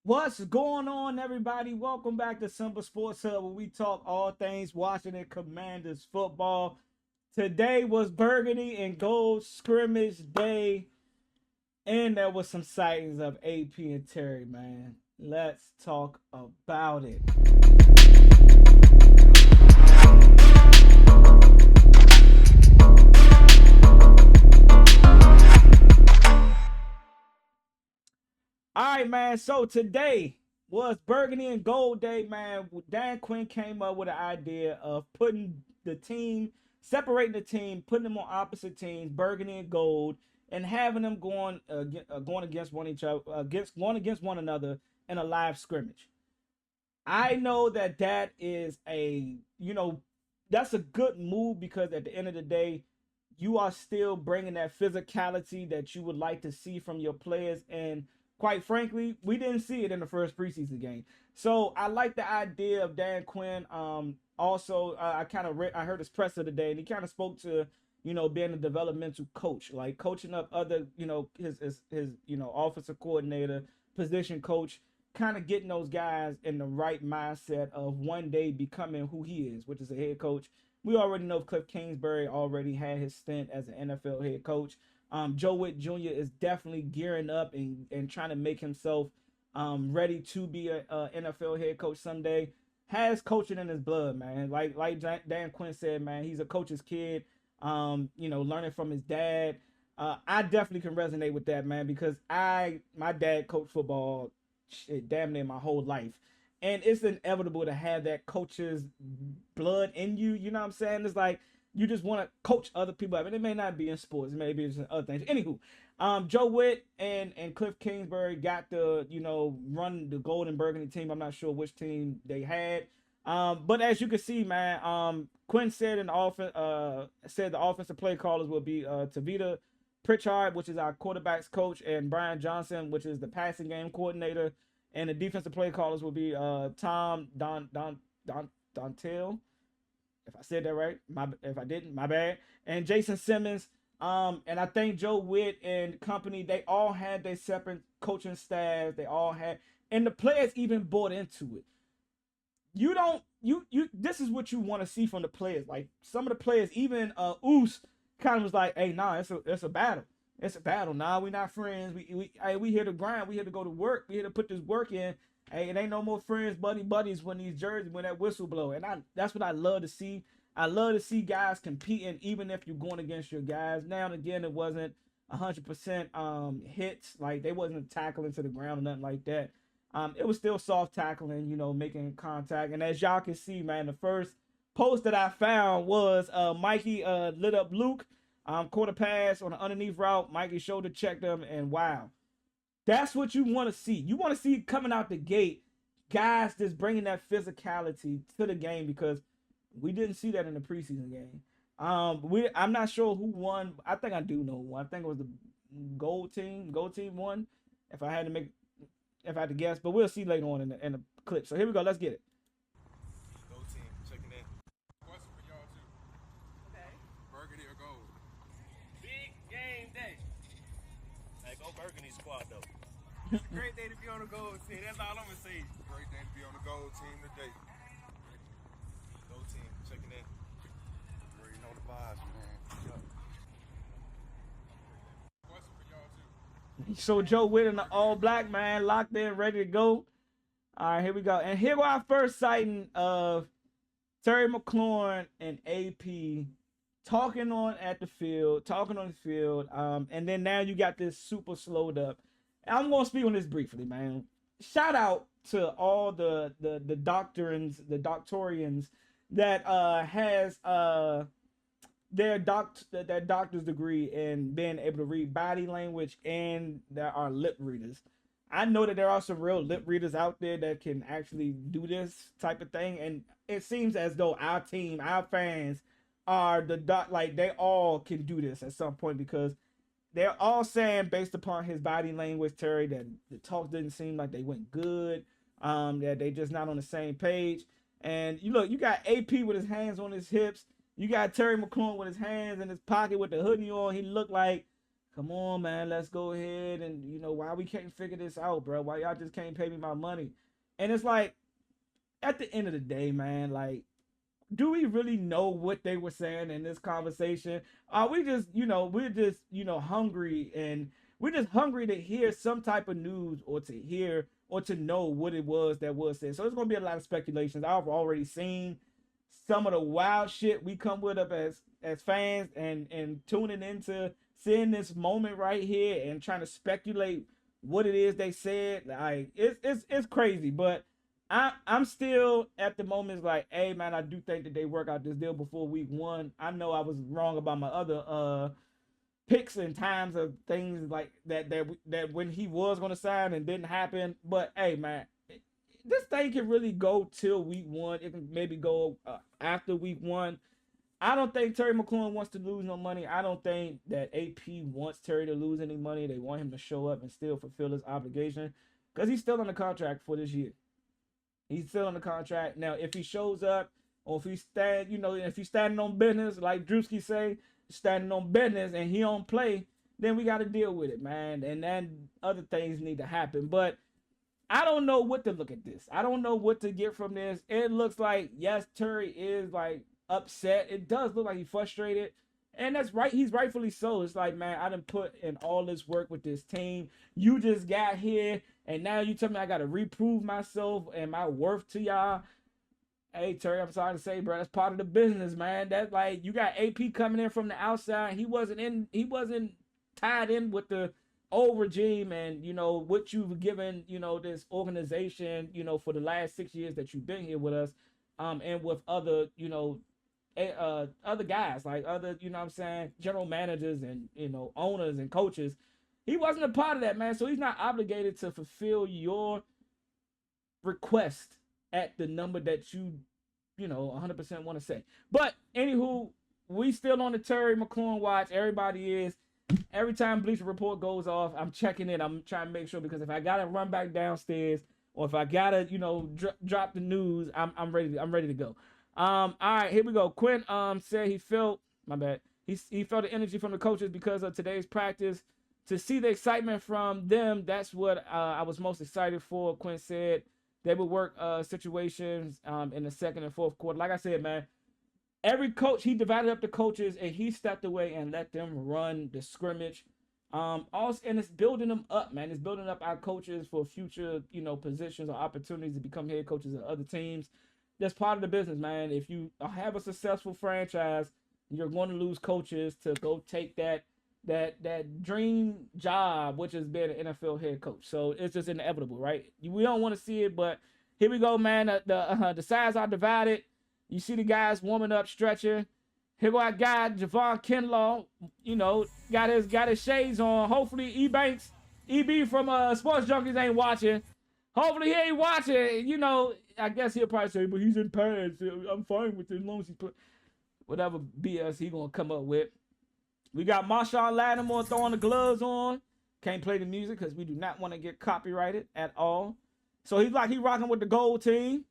What's going on, everybody? Welcome back to Simple Sports Hub, where we talk all things Washington Commanders football. Today was Burgundy and Gold Scrimmage Day, and there was some sightings of AP and Terry, man. Let's talk about it. All right, man. So today was Burgundy and Gold Day, man. Dan Quinn came up with an idea of putting the team, separating the team, putting them on opposite teams, Burgundy and Gold, and having them going against one each other, against one another in a live scrimmage. I know that is that's a good move because at the end of the day, you are still bringing that physicality that you would like to see from your players. And quite frankly, we didn't see it in the first preseason game. So I like the idea of Dan Quinn. Also, I heard his presser today, and he kind of spoke to being a developmental coach, like coaching up other his offensive coordinator, position coach, kind of getting those guys in the right mindset of one day becoming who he is, which is a head coach. We already know Cliff Kingsbury already had his stint as an NFL head coach. Joe Witt Jr. is definitely gearing up and trying to make himself ready to be a NFL head coach someday. Has coaching in his blood, man. Like Dan Quinn said, man, he's a coach's kid. Learning from his dad. I definitely can resonate with that, man, because my dad coached football damn near my whole life. And it's inevitable to have that coach's blood in you. You know what I'm saying? It's like you just want to coach other people. I mean, it may not be in sports, it may be in other things. Anywho, Joe Witt and Cliff Kingsbury got to run the Gold and Burgundy team. I'm not sure which team they had. But as you can see, man, Quinn said the offensive play callers will be Tavita Pritchard, which is our quarterbacks coach, and Brian Johnson, which is the passing game coordinator, and the defensive play callers will be Tom Dontel. If I said that right, if I didn't, my bad. And Jason Simmons. And I think Joe Witt and company, they all had their separate coaching staffs. They all had, and the players even bought into it. You don't you This is what you want to see from the players. Like some of the players, even Oos kind of was like, hey, nah, it's a battle. It's a battle. Nah, we not friends. We here to grind. We here to go to work. We here to put this work in. Hey, it ain't no more friends, buddies when that whistle blow. And that's what I love to see. I love to see guys competing, even if you're going against your guys. Now and again, it wasn't 100% hits. Like they wasn't tackling to the ground or nothing like that. It was still soft tackling, making contact. And as y'all can see, man, the first post that I found was Mikey lit up Luke, quarter pass on an underneath route. Mikey shoulder checked him, and wow, that's what you want to see. You want to see coming out the gate, guys just bringing that physicality to the game because we didn't see that in the preseason game. I'm not sure who won. I think I do know one. I think it was the Gold team. Gold team won. If I had to make if I had to guess, but we'll see later on in the clip. So here we go. Let's get it. Gold team, checking in. Question for y'all too. Okay. Burgundy or gold? Big game day. Hey, go Burgundy squad though. Great day to be on the gold team. That's all I'm gonna say. Great day to be on the gold team today. Gold team, checking in. You already know the vibes, man. Yup. Question for y'all too. So Joe Witt and the all black man locked in, ready to go. All right, here we go. And here go our first sighting of Terry McLaurin and AP talking on the field. And then now you got this super slowed up. I'm gonna speak on this briefly, man. Shout out to all the doctorians that has their doctor's degree in being able to read body language, and there are lip readers. I know that there are some real lip readers out there that can actually do this type of thing, and it seems as though our team, our fans, are like they all can do this at some point because they're all saying based upon his body language, Terry, that the talk didn't seem like they went good. That they just not on the same page. And you got AP with his hands on his hips. You got Terry McLaurin with his hands in his pocket with the hoodie on. He looked like Come on, man, let's go ahead and why we can't figure this out, bro? Why y'all just can't pay me my money? And it's like at the end of the day, man, like do we really know what they were saying in this conversation? Are we just, we're just, hungry and we're just hungry to hear some type of news or to hear or to know what it was that was said. So it's gonna be a lot of speculations. I've already seen some of the wild shit we come with up as fans and tuning into seeing this moment right here and trying to speculate what it is they said. Like it's crazy, but I'm still at the moment like, hey man, I do think that they work out this deal before week 1. I know I was wrong about my other picks and times of things like that when he was gonna sign and didn't happen. But hey man, this thing can really go till week 1. It can maybe go after week 1. I don't think Terry McLaurin wants to lose no money. I don't think that AP wants Terry to lose any money. They want him to show up and still fulfill his obligation because he's still on the contract for this year. He's still on the contract. Now, if he shows up or if if he's standing on business, like Drewski say, standing on business and he don't play, then we got to deal with it, man. And then other things need to happen. But I don't know what to look at this. I don't know what to get from this. It looks like, yes, Terry is like upset. It does look like he's frustrated. And that's right. He's rightfully so. It's like, man, I done put in all this work with this team. You just got here, and now you tell me I got to reprove myself and my worth to y'all. Hey, Terry, I'm sorry to say, bro, that's part of the business, man. That's like you got AP coming in from the outside. He wasn't tied in with the old regime and what you've given this organization for the last 6 years that you've been here with us, and with other other guys like other general managers and owners and coaches. He wasn't a part of that, man, so he's not obligated to fulfill your request at the number that you 100% want to say. But anywho, we still on the Terry McLaurin watch. Everybody is. Every time Bleacher Report goes off, I'm checking it. I'm trying to make sure, because if I gotta run back downstairs or if I gotta drop the news, I'm ready to go. All right, here we go. Quinn said he felt he felt the energy from the coaches because of today's practice. To see the excitement from them, that's what I was most excited for. Quinn said they would work situations in the second and fourth quarter. Like I said, man, every coach, he divided up the coaches and he stepped away and let them run the scrimmage. Also, and it's building them up, man. It's building up our coaches for future, positions or opportunities to become head coaches of other teams. That's part of the business, man. If you have a successful franchise, you're going to lose coaches to go take that dream job, which is being an NFL head coach. So it's just inevitable, right? We don't want to see it, but here we go, man. The sides are divided. You see the guys warming up, stretching. Here go our guy, Javon Kinlaw, got his shades on. Hopefully EB from Sports Junkies ain't watching. Hopefully he ain't watching. I guess he'll probably say, but he's in pads. I'm fine with it as long as he put whatever BS he gonna come up with. We got Marshawn Lattimore throwing the gloves on. Can't play the music because we do not want to get copyrighted at all. So he rocking with the gold team.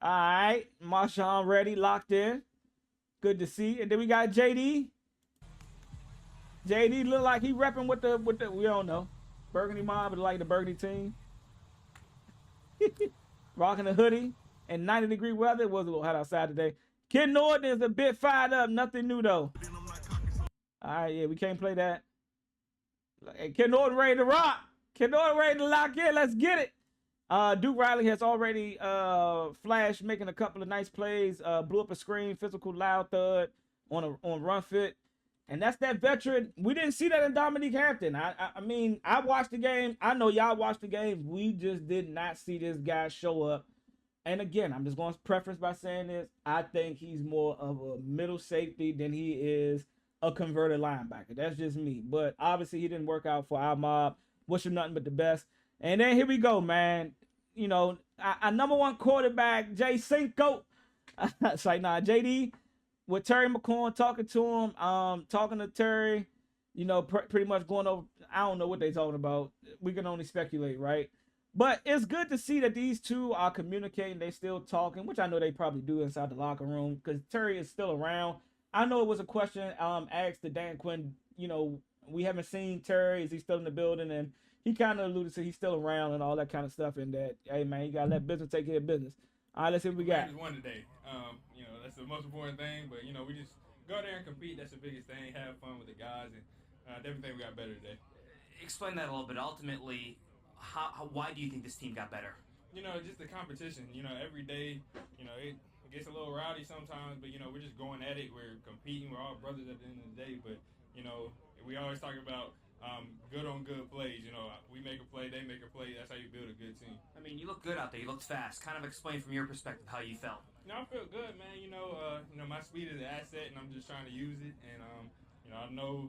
All right, Marshawn ready, locked in. Good to see. And then we got JD. JD look like he repping with the we don't know, Burgundy mob, but like the Burgundy team. Rocking a hoodie and 90-degree weather. It was a little hot outside today. Ken Norton is a bit fired up. Nothing new though. All right, yeah, we can't play that. Hey, Ken Norton ready to rock. Ken Norton ready to lock in. Let's get it. Duke Riley has already flashed, making a couple of nice plays. Blew up a screen, physical loud thud on run fit. And that's that veteran. We didn't see that in Dominique Hampton. I mean, I watched the game. I know y'all watched the game. We just did not see this guy show up. And again, I'm just going to preface by saying this. I think he's more of a middle safety than he is a converted linebacker. That's just me. But obviously, he didn't work out for our mob. Wish him nothing but the best. And then here we go, man. Our number one quarterback, Jay Cinco. It's like, nah, JD. With Terry McLaurin talking to him, talking to Terry, pretty much going over. I don't know what they're talking about. We can only speculate, right? But it's good to see that these two are communicating. They still talking, which I know they probably do inside the locker room because Terry is still around. I know it was a question asked to Dan Quinn, we haven't seen Terry. Is he still in the building? And he kind of alluded to he's still around and all that kind of stuff. And that, hey man, you gotta let business take care of business. All right, let's see what we got. Commanders won today. That's the most important thing. But we just go there and compete. That's the biggest thing. Have fun with the guys, and everything we got better today. Explain that a little bit. Ultimately, why do you think this team got better? Just the competition. Every day, it gets a little rowdy sometimes, but we're just going at it. We're competing. We're all brothers at the end of the day. But we always talk about good on good plays. We make a play, they make a play. That's how you build a good team. I mean, you look good out there. You looked fast. Kind of explain from your perspective how you felt. I feel good, man. My speed is an asset, and I'm just trying to use it. And I know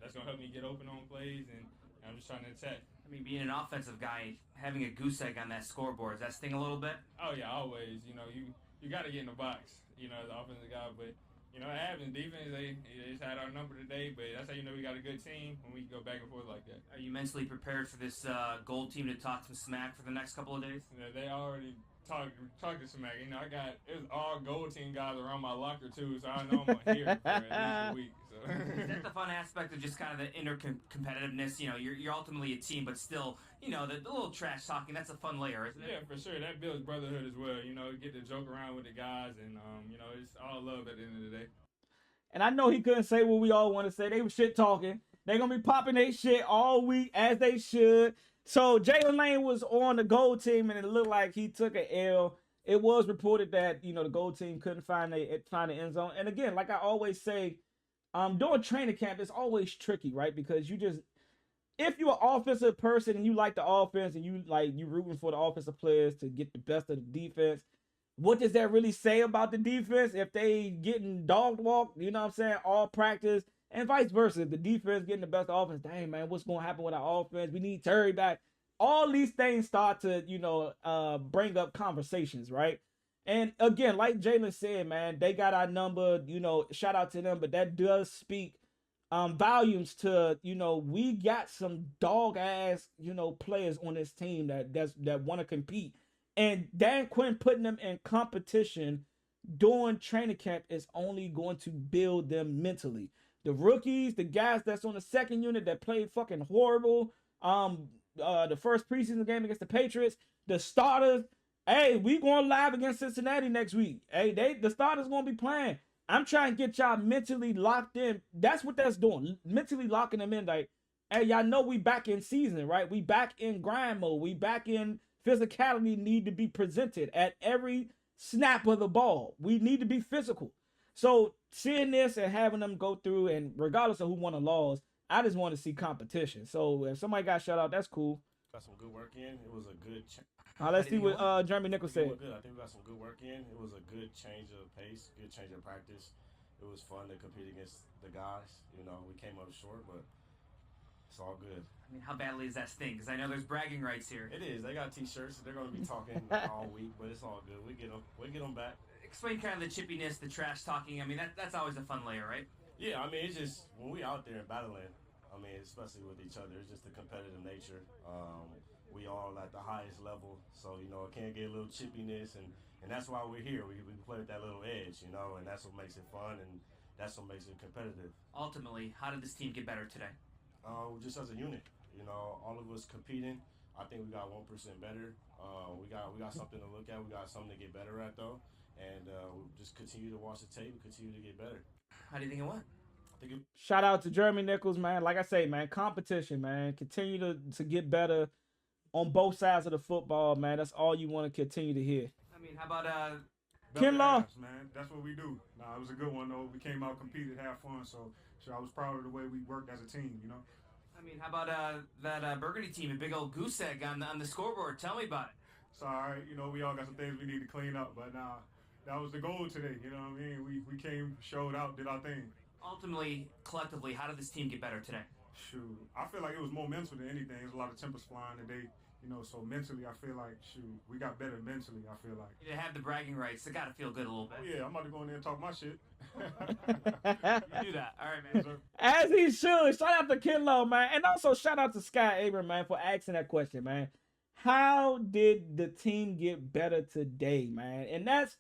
that's gonna help me get open on plays, and I'm just trying to attack. I mean, being an offensive guy, having a goose egg on that scoreboard, does that sting a little bit? Oh yeah, always. You got to get in the box. As the offensive guy, but it happens. Defense, they just had our number today, but that's how we got a good team when we go back and forth like that. Are you mentally prepared for this Gold team to talk some smack for the next couple of days? They already talked to smack. It was all Gold team guys around my locker too, so I know I'm gonna hear it for at least a week. So. Is that the fun aspect of just kind of the inner competitiveness? You're ultimately a team, but still, the little trash talking, that's a fun layer, isn't it? Yeah, for sure. That builds brotherhood as well. Get to joke around with the guys, and it's all love at the end of the day. And I know he couldn't say what we all want to say. They were shit talking. They're gonna be popping their shit all week as they should. So Jalen Lane was on the Gold team, and it looked like he took an L. It was reported that the Gold team couldn't find the end zone. And again, like I always say, during training camp, it's always tricky, right? Because if you're an offensive person and you like the offense and you rooting for the offensive players to get the best of the defense, what does that really say about the defense if they getting dog walked? You know what I'm saying? All practice. And vice versa. If the defense getting the best offense, dang, man, what's going to happen with our offense? We need Terry back. All these things start to, bring up conversations, right? And again, like Jalen said, man, they got our number, shout out to them. But that does speak volumes to, we got some dog-ass, players on this team that want to compete. And Dan Quinn putting them in competition during training camp is only going to build them mentally. The rookies, the guys that's on the second unit that played fucking horrible. The first preseason game against the Patriots, the starters. Hey, we going live against Cincinnati next week. Hey, the starters gonna be playing. I'm trying to get y'all mentally locked in. That's what that's doing. Mentally locking them in. Like, hey, y'all know we back in season, right? We back in grind mode. We back in physicality need to be presented at every snap of the ball. We need to be physical. So seeing this and having them go through, and regardless of who won or lost, I just want to see competition. So if somebody got shut out, that's cool. Got some good work in. It was a good. Let's see what Jeremy Nichols said. Good. I think we got some good work in. It was a good change of pace, good change of practice. It was fun to compete against the guys. We came up short, but it's all good. I mean, how badly does that sting? Because I know there's bragging rights here. It is. They got T-shirts. They're going to be talking all week, but it's all good. We get them back. Explain kind of the chippiness, the trash talking. I mean, that's always a fun layer, right? Yeah, I mean, it's just when we out there battling, especially with each other, it's just the competitive nature. We all at the highest level, so, it can't get a little chippiness, and that's why we're here. We play with that little edge, and that's what makes it fun, and that's what makes it competitive. Ultimately, how did this team get better today? Just as a unit, all of us competing. I think we got 1% better. We got something to look at. We got something to get better at, though. And we'll just continue to watch the tape and continue to get better. How do you think it went? Shout out to Jeremy Nichols, man. Like I say, man, competition, man. Continue to get better on both sides of the football, man. That's all you want to continue to hear. I mean, how about Ken Law? Man, that's what we do. It was a good one, though. We came out, competed, had fun. So I was proud of the way we worked as a team, I mean, how about that Burgundy team, a big old goose egg on the scoreboard? Tell me about it. It's all right. We all got some things we need to clean up, but that was the goal today. You know what I mean? We came, showed out, did our thing. Ultimately, collectively, how did this team get better today? Shoot, I feel like it was more mental than anything. There's a lot of tempers flying today. So mentally, I feel like, we got better mentally, I feel like. You have the bragging rights. They got to feel good a little bit. Oh, yeah, I'm about to go in there and talk my shit. You do that. All right, man. Yes, As he should. Shout out to Ken Law, man. And also shout out to Sky Abram, man, for asking that question, man. How did the team get better today, man? And that's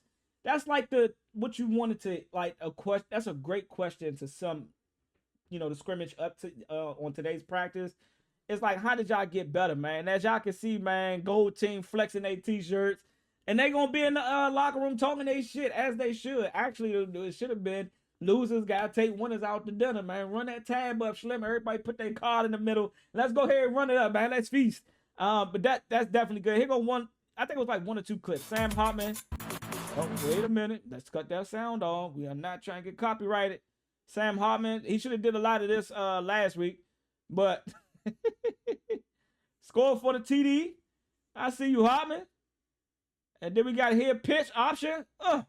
like what you wanted to, like, a question. That's a great question to some the scrimmage up to on today's practice. It's like, how did y'all get better, man? As y'all can see, man, Gold team flexing their t-shirts, and they gonna be in the locker room talking their shit as they should. Actually, it should have been losers gotta take winners out to dinner, man. Run that tab up, Slim. Everybody put their card in the middle. Let's go ahead and run it up, man. Let's feast. But that's definitely good. Here go one. I think it was like 1 or 2 clips. Sam Hartman. Oh, wait a minute. Let's cut that sound off. We are not trying to get copyrighted. Sam Hartman. He should have did a lot of this last week, but score for the TD. I see you, Hartman. And then we got here pitch option. I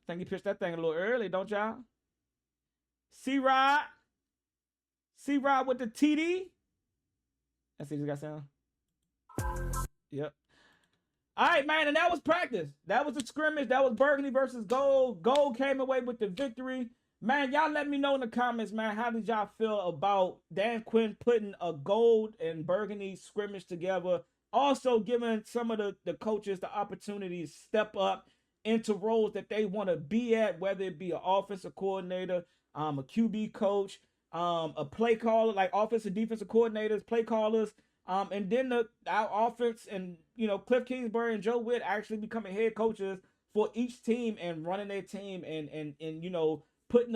think he pitched that thing a little early, don't y'all? C-Rod. C-Rod with the TD. Let's see if this got sound. Yep. All right, man, and that was practice. That was the scrimmage. That was Burgundy versus Gold. Gold came away with the victory. Man, y'all let me know in the comments, man, how did y'all feel about Dan Quinn putting a Gold and Burgundy scrimmage together? Also giving some of the coaches the opportunity to step up into roles that they want to be at, whether it be an offensive coordinator, a QB coach, a play caller, like offensive defensive coordinators, play callers, and then our offense and, Cliff Kingsbury and Joe Witt actually becoming head coaches for each team and running their team and putting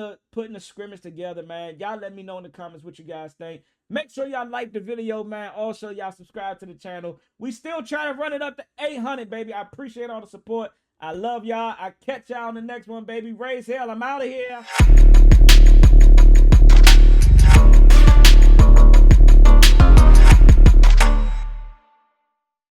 the scrimmage together, man. Y'all let me know in the comments what you guys think. Make sure y'all like the video, man. Also, y'all subscribe to the channel. We still trying to run it up to 800, baby. I appreciate all the support. I love y'all. I catch y'all on the next one, baby. Raise hell. I'm out of here.